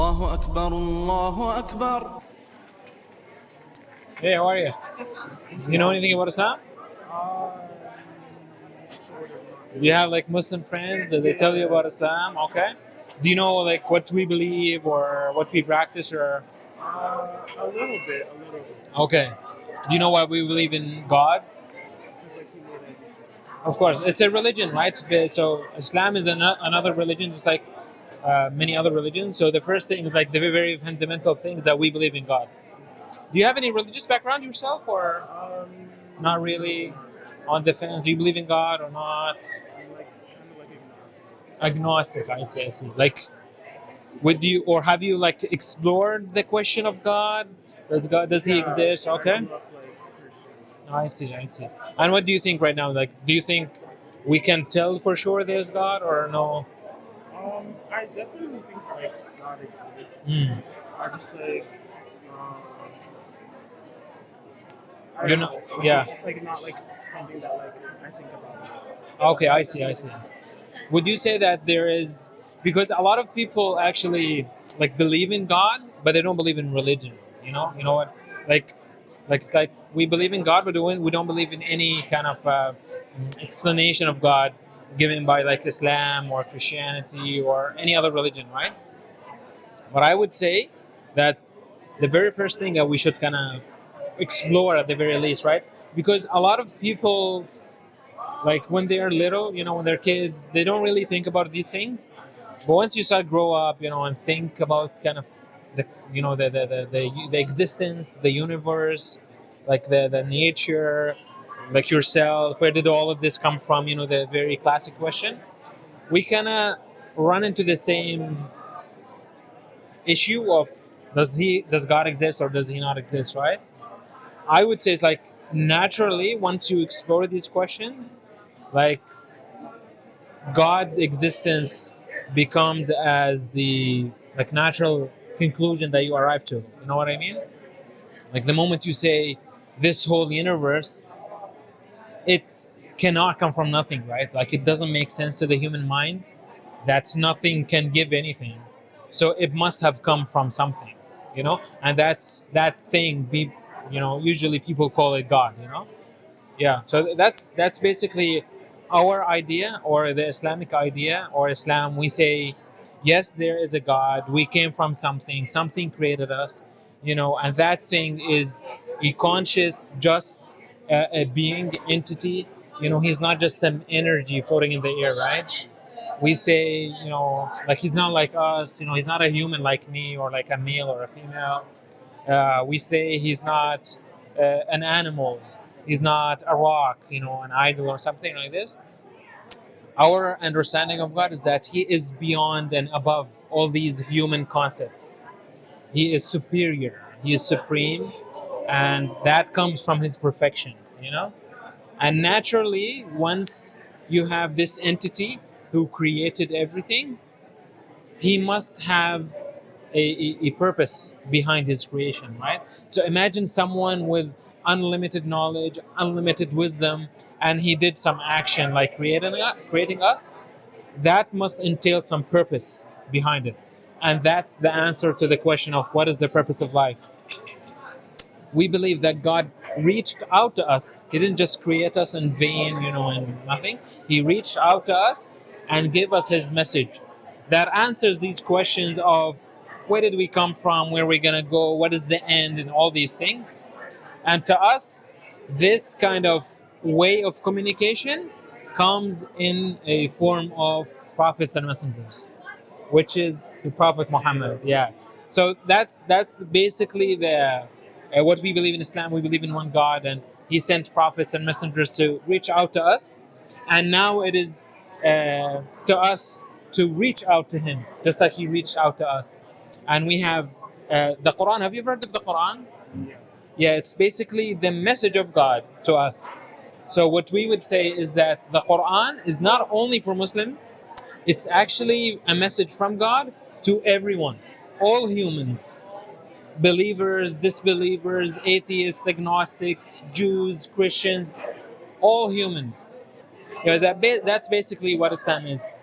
الله أكبر الله أكبر. Hey, how are you? Do you know anything about Islam? Do you have like Muslim friends that they tell you about Islam? Okay. Do you know like what we believe or what we practice or? A little bit. Okay. Do you know why we believe in God? Just like he made everything. Of course, it's a religion, right? So Islam is another religion, just like many other religions. So the first thing is like the very fundamental things that we believe in God. Do you have any religious background yourself, or not really? On the fence, do you believe in God or not? I'm like kind of like agnostic. Agnostic, I see. Like, would you or have you like explored the question of God? Does he exist? I Okay. grew up like Christian. So. I see. And what do you think right now? Like, do you think we can tell for sure there's God or no? I definitely think like God exists. Hmm. I just like I You don't know, know. yeah. It's just like not like something that like I think about. Okay, I see. Would you say that there is because a lot of people actually like believe in God, but they don't believe in religion. You know what? Like, it's like we believe in God, but we don't believe in any kind of explanation of God given by like Islam or Christianity or any other religion, right? But I would say that the very first thing that we should kind of explore at the very least, right? Because a lot of people like when they're little, when they're kids, they don't really think about these things. But once you start grow up, and think about kind of the the existence, the universe, like the nature, like yourself, where did all of this come from? The very classic question. We kind of run into the same issue of does God exist or does he not exist, right? I would say it's like naturally once you explore these questions, like God's existence becomes as the like natural conclusion that you arrive to. You know what I mean? Like the moment you say this whole universe, it cannot come from nothing, right? Like it doesn't make sense to the human mind that nothing can give anything. So it must have come from something, and that's that thing be usually people call it God. Yeah, so that's basically our idea or the Islamic idea or Islam. We say, yes, there is a God. We came from something created us, and that thing is a conscious, just a being entity. He's not just some energy floating in the air, right? We say, like he's not like us. He's not a human like me or like a male or a female. We say he's not an animal. He's not a rock, an idol or something like this. Our understanding of God is that he is beyond and above all these human concepts. He is superior. He is supreme, and that comes from his perfection. And naturally, once you have this entity who created everything, he must have a purpose behind his creation, right? So imagine someone with unlimited knowledge, unlimited wisdom, and he did some action like creating us. That must entail some purpose behind it. And that's the answer to the question of what is the purpose of life. We believe that God reached out to us. He didn't just create us in vain, and nothing. He reached out to us and gave us his message that answers these questions of where did we come from, where are we going to go, what is the end, and all these things. And to us, this kind of way of communication comes in a form of prophets and messengers, which is the Prophet Muhammad. Yeah. So that's basically the what we believe in Islam. We believe in one God, and He sent prophets and messengers to reach out to us, and now it is to us to reach out to Him, just like He reached out to us. And we have the Quran. Have you heard of the Quran? Yes. Yeah, it's basically the message of God to us. So what we would say is that the Quran is not only for Muslims, it's actually a message from God to everyone, all humans, believers, disbelievers, atheists, agnostics, Jews, Christians, all humans. Because that's basically what Islam is.